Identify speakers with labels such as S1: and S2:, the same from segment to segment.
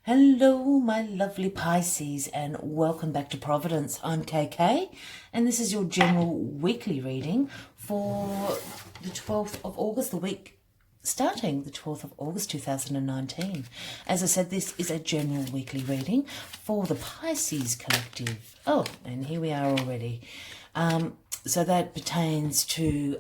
S1: Hello, my lovely Pisces, and welcome back to Providence. I'm KK, and this is your general weekly reading for the 12th of August, the week starting the 12th of August 2019. As I said, this is a general weekly reading for the Pisces collective. Oh, and here we are already. So that pertains to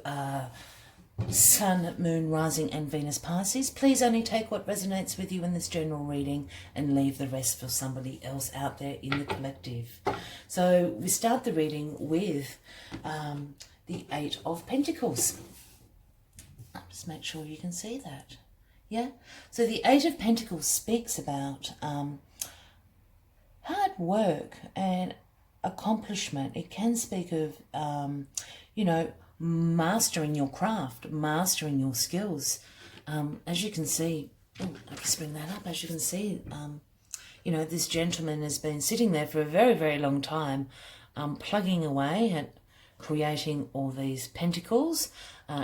S1: Sun, Moon, Rising and Venus Pisces. Please only take what resonates with you in this general reading and leave the rest for somebody else out there in the collective. So we start the reading with the Eight of Pentacles. Just make sure you can see that. Yeah? So the Eight of Pentacles speaks about hard work and accomplishment. It can speak of, mastering your craft, mastering your skills. As you can see, I'll just bring that up. As you can see, this gentleman has been sitting there for a very, very long time, plugging away at creating all these pentacles.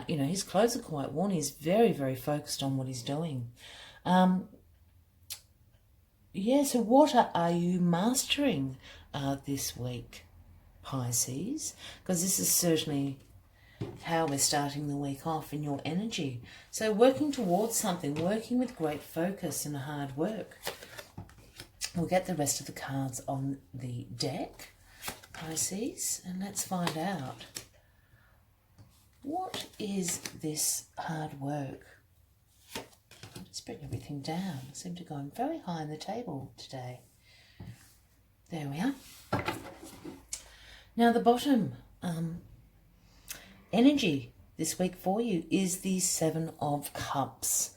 S1: His clothes are quite worn. He's very, very focused on what he's doing. So what are you mastering this week, Pisces? Because this is certainly how we're starting the week off in your energy. So working towards something, working with great focus and hard work. We'll get the rest of the cards on the deck, Pisces, and let's find out. What is this hard work? I'll just bring everything down. I seem to go very high on the table today. There we are. Now the bottom energy this week for you is the Seven of Cups.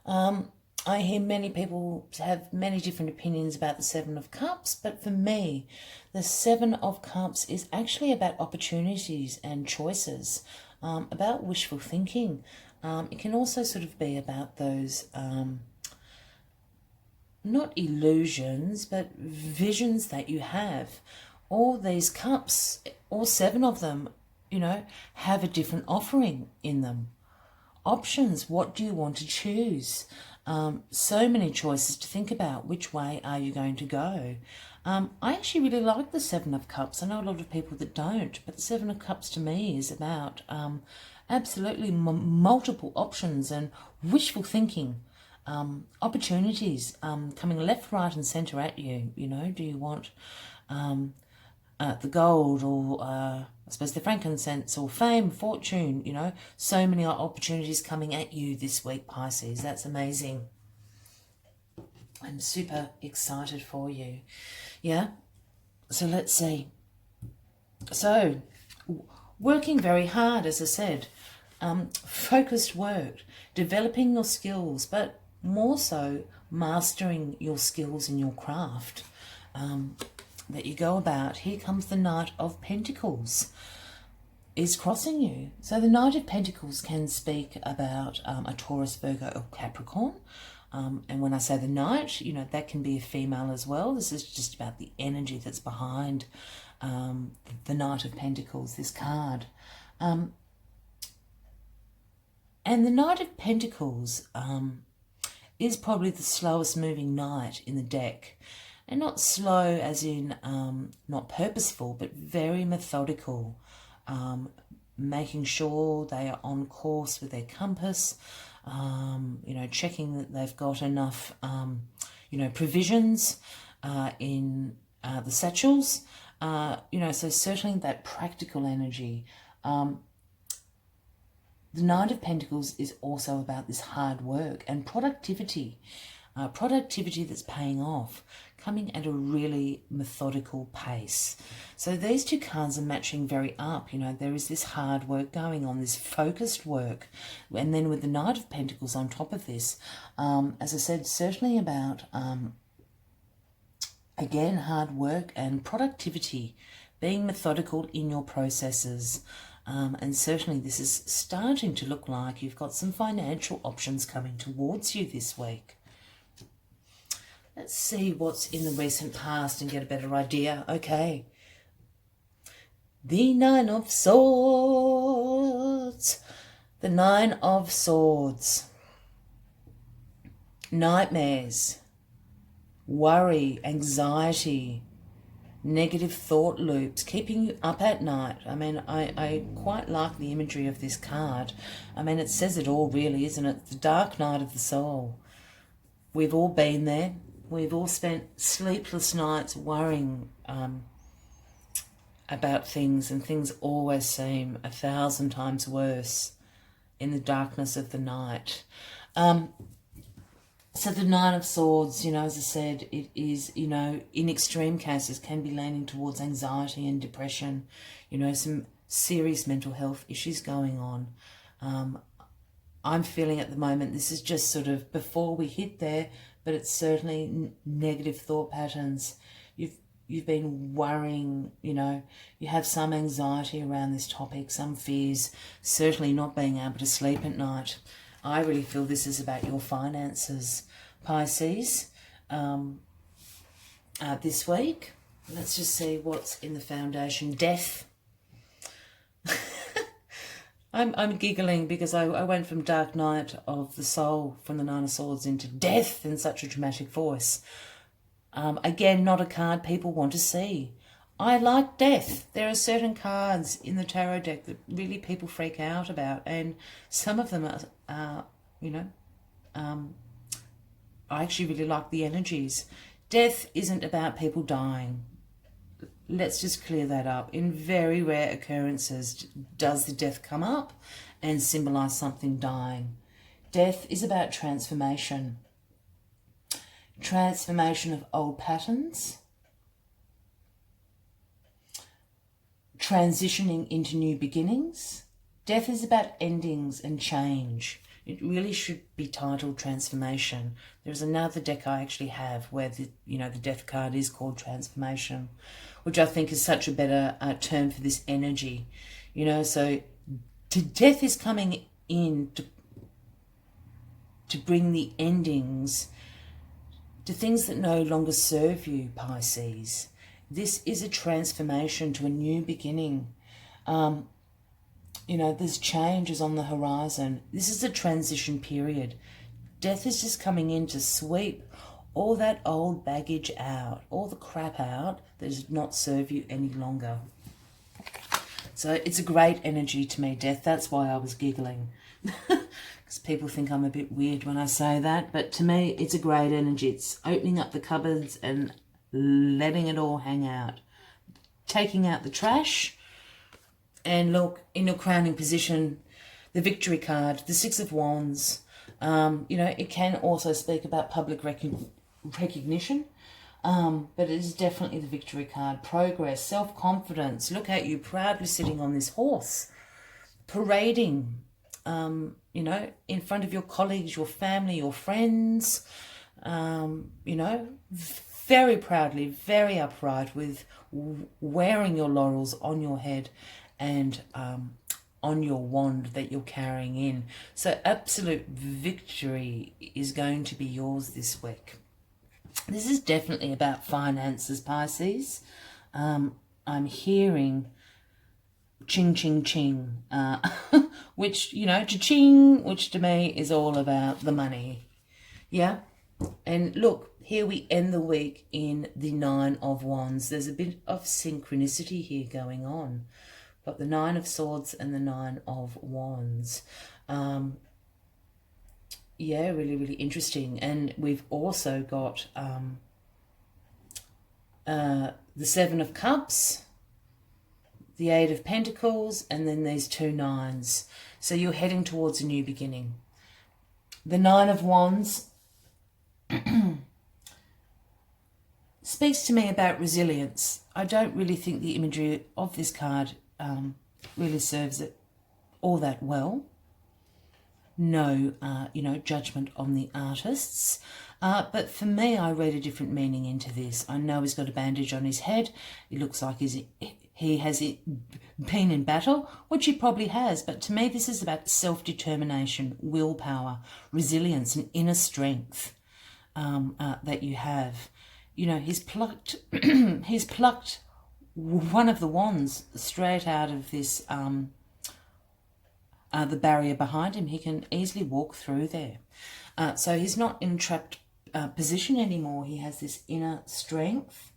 S1: I hear many people have many different opinions about the Seven of Cups, but for me, the Seven of Cups is actually about opportunities and choices, about wishful thinking. It can also sort of be about those, not illusions, but visions that you have. All these cups, all seven of them, have a different offering in them. Options, what do you want to choose? So many choices to think about. Which way are you going to go? I actually really like the Seven of Cups. I know a lot of people that don't, but the Seven of Cups to me is about absolutely multiple options and wishful thinking. Opportunities coming left, right and centre at you. Do you want the gold or I suppose the frankincense or fame, fortune, so many opportunities coming at you this week, Pisces. That's amazing. I'm super excited for you. Yeah. So let's see. So working very hard, as I said, focused work, developing your skills, but more so mastering your skills in your craft that you go about. Here comes the Knight of Pentacles is crossing you. So the Knight of Pentacles can speak about a Taurus, Virgo or Capricorn. And when I say the Knight, that can be a female as well. This is just about the energy that's behind the Knight of Pentacles, this card. And the Knight of Pentacles is probably the slowest moving knight in the deck. And not slow as in not purposeful, but very methodical, making sure they are on course with their compass, checking that they've got enough, provisions in the satchels, so certainly that practical energy. The Knight of Pentacles is also about this hard work and productivity. Productivity that's paying off, coming at a really methodical pace. So these two cards are matching very up. There is this hard work going on, this focused work. And then with the Knight of Pentacles on top of this, as I said, certainly about, again, hard work and productivity, being methodical in your processes. And certainly this is starting to look like you've got some financial options coming towards you this week. Let's see what's in the recent past and get a better idea. Okay. The Nine of Swords. The Nine of Swords. Nightmares. worry, anxiety, negative thought loops, keeping you up at night. I mean, I quite like the imagery of this card. I mean, it says it all really, isn't it? The dark night of the soul. We've all been there. We've all spent sleepless nights worrying about things, and things always seem 1,000 times worse in the darkness of the night. So the Nine of Swords, as I said, it is, in extreme cases can be leaning towards anxiety and depression, some serious mental health issues going on. I'm feeling at the moment this is just sort of before we hit there, but it's certainly negative thought patterns. You've been worrying, you have some anxiety around this topic, some fears, certainly not being able to sleep at night. I really feel this is about your finances, Pisces, this week. Let's just see what's in the foundation. Death. I'm giggling because I went from Dark Night of the Soul, from the Nine of Swords, into death in such a dramatic voice. Again, not a card people want to see. I like death. There are certain cards in the tarot deck that really people freak out about, and some of them are I actually really like the energies. Death isn't about people dying. Let's just clear that up. In very rare occurrences does the death come up and symbolise something dying. Death is about transformation. Transformation of old patterns. Transitioning into new beginnings. Death is about endings and change. It really should be titled Transformation. There's another deck I actually have where the death card is called Transformation, which I think is such a better term for this energy. So death is coming in to bring the endings to things that no longer serve you, Pisces. This is a transformation to a new beginning. There's changes on the horizon. This is a transition period. Death is just coming in to sweep all that old baggage out, all the crap out that does not serve you any longer. So it's a great energy to me, death. That's why I was giggling. Because people think I'm a bit weird when I say that. But to me, it's a great energy. It's opening up the cupboards and letting it all hang out. Taking out the trash. And look, in your crowning position, the victory card, the Six of Wands. It can also speak about public recognition. But it is definitely the victory card. Progress, self-confidence. Look at you proudly sitting on this horse. Parading, in front of your colleagues, your family, your friends. Very proudly, very upright, with wearing your laurels on your head and on your wand that you're carrying in. So absolute victory is going to be yours this week. This is definitely about finances, Pisces. I'm hearing ching, ching, ching, which, cha-ching, which to me is all about the money. Yeah? And look, here we end the week in the Nine of Wands. There's a bit of synchronicity here going on. Got the Nine of Swords and the Nine of Wands. Yeah, really, really interesting. And we've also got the Seven of Cups, the Eight of Pentacles, and then these two nines. So you're heading towards a new beginning. The Nine of Wands speaks to me about resilience. I don't really think the imagery of this card really serves it all that well. No, judgment on the artists. But for me, I read a different meaning into this. I know he's got a bandage on his head. It looks like he has been in battle, which he probably has. But to me, this is about self-determination, willpower, resilience, and inner strength that you have. He's plucked he's plucked one of the wands straight out of this the barrier behind him. He can easily walk through there. So he's not in a trapped position anymore. He has this inner strength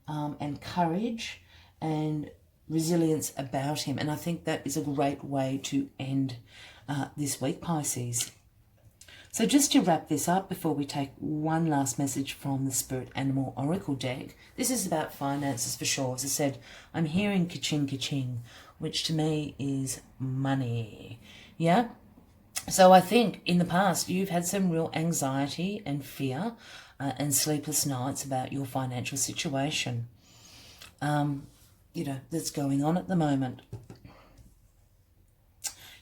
S1: and courage and resilience about him. And I think that is a great way to end this week, Pisces. So just to wrap this up before we take one last message from the Spirit Animal Oracle deck, this is about finances for sure. As I said, I'm hearing ka-ching, ka-ching, which to me is money. Yeah? So I think in the past you've had some real anxiety and fear and sleepless nights about your financial situation, that's going on at the moment.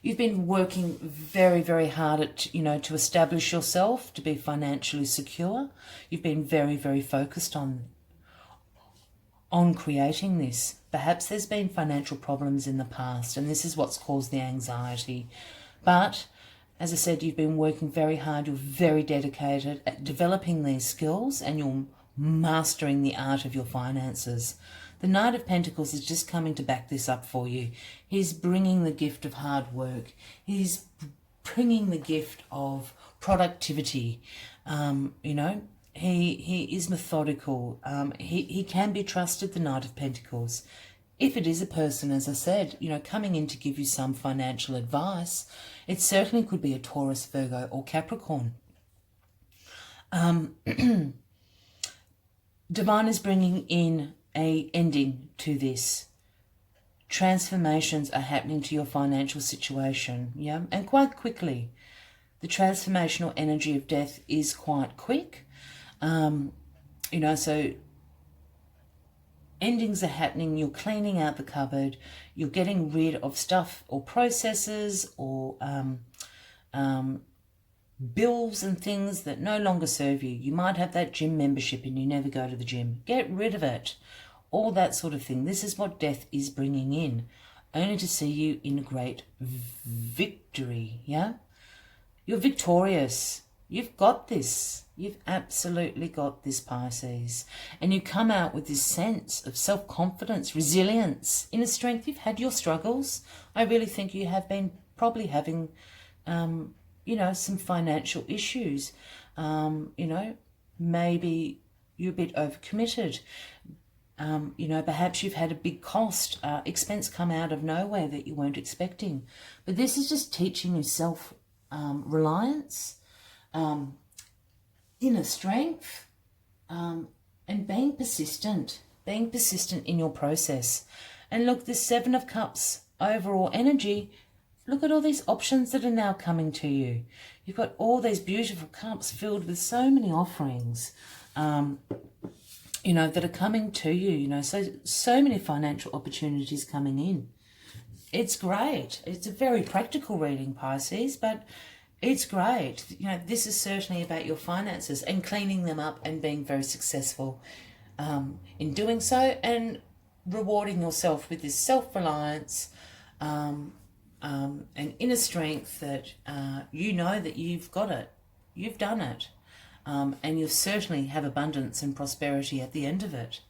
S1: You've been working very, very hard at, to establish yourself, to be financially secure. You've been very, very focused on creating this. Perhaps there's been financial problems in the past, and this is what's caused the anxiety. But as I said, you've been working very hard. You're very dedicated at developing these skills, and you're mastering the art of your finances. The Knight of Pentacles is just coming to back this up for you. He's bringing the gift of hard work. He's bringing the gift of productivity. He is methodical. He can be trusted, the Knight of Pentacles. If it is a person, as I said, coming in to give you some financial advice, it certainly could be a Taurus, Virgo, or Capricorn. Divine is bringing in an ending to this. Transformations are happening to your financial situation, yeah, and quite quickly. The transformational energy of death is quite quick, so endings are happening. You're cleaning out the cupboard. You're getting rid of stuff or processes or bills and things that no longer serve you. You might have that gym membership and you never go to the gym. Get rid of it. All that sort of thing. This is what death is bringing in, only to see you in great victory, yeah? You're victorious. You've got this. You've absolutely got this, Pisces. And you come out with this sense of self-confidence, resilience, inner strength. You've had your struggles. I really think you have been probably having, some financial issues. Maybe you're a bit overcommitted. Perhaps you've had a big expense come out of nowhere that you weren't expecting. But this is just teaching you self-reliance, inner strength, and being persistent in your process. And look, this Seven of Cups overall energy, look at all these options that are now coming to you. You've got all these beautiful cups filled with so many offerings, that are coming to you, so many financial opportunities coming in. It's great. It's a very practical reading, Pisces, but it's great. This is certainly about your finances and cleaning them up and being very successful in doing so, and rewarding yourself with this self-reliance and inner strength that that you've got it. You've done it. And you'll certainly have abundance and prosperity at the end of it.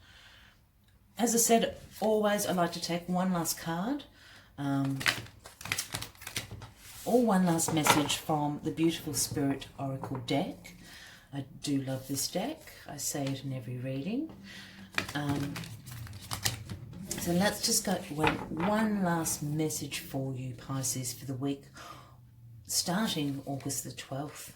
S1: As I said, always I like to take one last card, or one last message from the beautiful Spirit Oracle deck. I do love this deck. I say it in every reading. So let's just go one last message for you, Pisces, for the week starting August the 12th.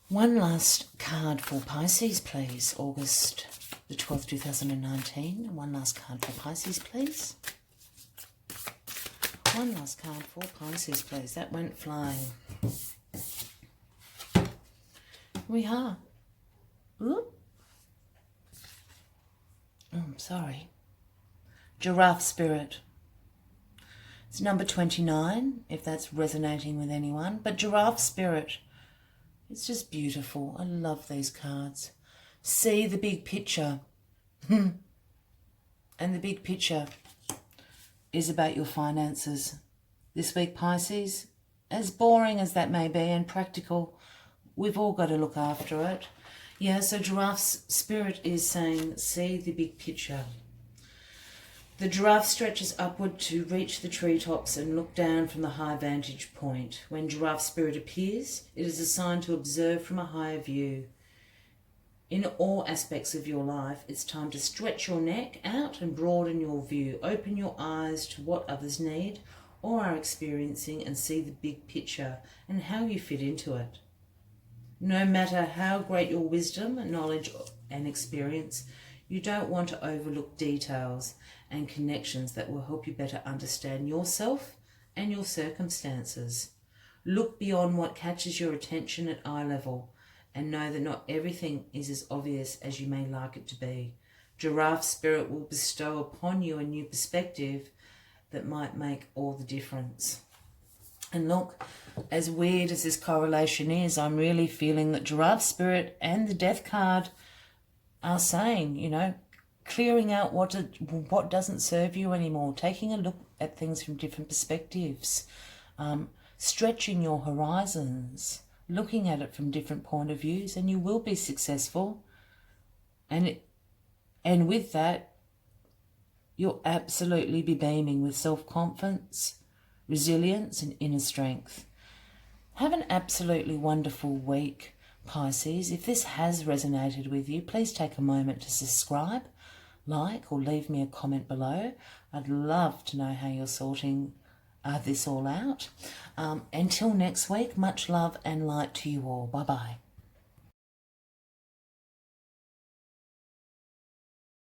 S1: One last card for Pisces, please. August the 12th, 2019. One last card for Pisces, please. One last card for Pisces, please. That went flying. We are. Ooh. I'm sorry. Giraffe Spirit. It's number 29, if that's resonating with anyone. But Giraffe Spirit. It's just beautiful. I love these cards. See the big picture. And the big picture is about your finances. This week, Pisces, as boring as that may be and practical, we've all got to look after it. Yeah, so Giraffe's Spirit is saying, see the big picture. The giraffe stretches upward to reach the treetops and look down from the high vantage point. When giraffe spirit appears, it is a sign to observe from a higher view. In all aspects of your life, it's time to stretch your neck out and broaden your view. Open your eyes to what others need or are experiencing and see the big picture and how you fit into it. No matter how great your wisdom, knowledge and experience, you don't want to overlook details and connections that will help you better understand yourself and your circumstances. Look beyond what catches your attention at eye level and know that not everything is as obvious as you may like it to be. Giraffe spirit will bestow upon you a new perspective that might make all the difference. And look, as weird as this correlation is, I'm really feeling that giraffe spirit and the death card are saying, you know, clearing out what doesn't serve you anymore, taking a look at things from different perspectives, stretching your horizons, looking at it from different point of views, and you will be successful. And with that, you'll absolutely be beaming with self-confidence, resilience and inner strength. Have an absolutely wonderful week, Pisces. If this has resonated with you, please take a moment to subscribe, like, or leave me a comment below. I'd love to know how you're sorting this all out. Until next week, much love and light to you all. Bye-bye.